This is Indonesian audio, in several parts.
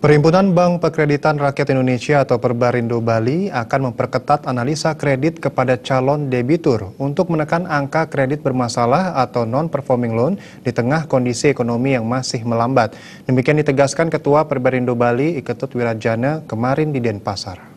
Perhimpunan Bank Perkreditan Rakyat Indonesia atau Perbarindo Bali akan memperketat analisa kredit kepada calon debitur untuk menekan angka kredit bermasalah atau non-performing loan di tengah kondisi ekonomi yang masih melambat. Demikian ditegaskan Ketua Perbarindo Bali, Iketut Wirajana, kemarin di Denpasar.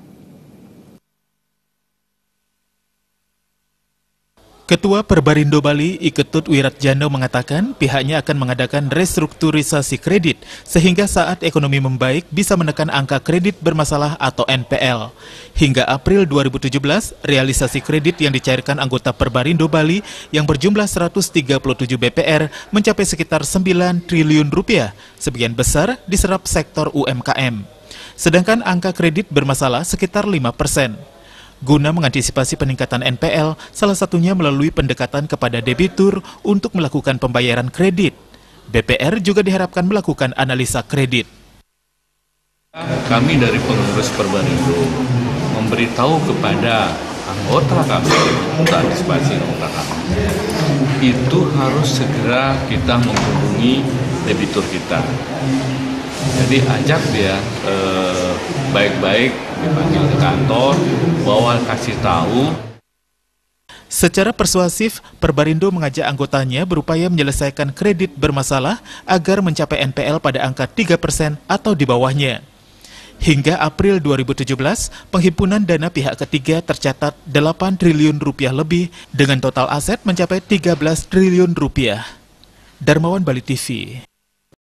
Ketua Perbarindo Bali, Iketut Wirajana, mengatakan pihaknya akan mengadakan restrukturisasi kredit sehingga saat ekonomi membaik bisa menekan angka kredit bermasalah atau NPL. Hingga April 2017, realisasi kredit yang dicairkan anggota Perbarindo Bali yang berjumlah 137 BPR mencapai sekitar 9 triliun rupiah, sebagian besar diserap sektor UMKM. Sedangkan angka kredit bermasalah sekitar 5%. Guna mengantisipasi peningkatan NPL, salah satunya melalui pendekatan kepada debitur untuk melakukan pembayaran kredit. BPR juga diharapkan melakukan analisa kredit. Kami dari pengurus Perbarindo memberitahu kepada anggota kami, untuk antisipasi anggota kami, itu harus segera kita menghubungi debitur kita. Jadi ajak dia baik-baik dipanggil ke kantor, bawa kasih tahu. Secara persuasif, Perbarindo mengajak anggotanya berupaya menyelesaikan kredit bermasalah agar mencapai NPL pada angka 3% atau di bawahnya. Hingga April 2017, penghimpunan dana pihak ketiga tercatat 8 triliun rupiah lebih dengan total aset mencapai 13 triliun rupiah. Darmawan, Bali TV.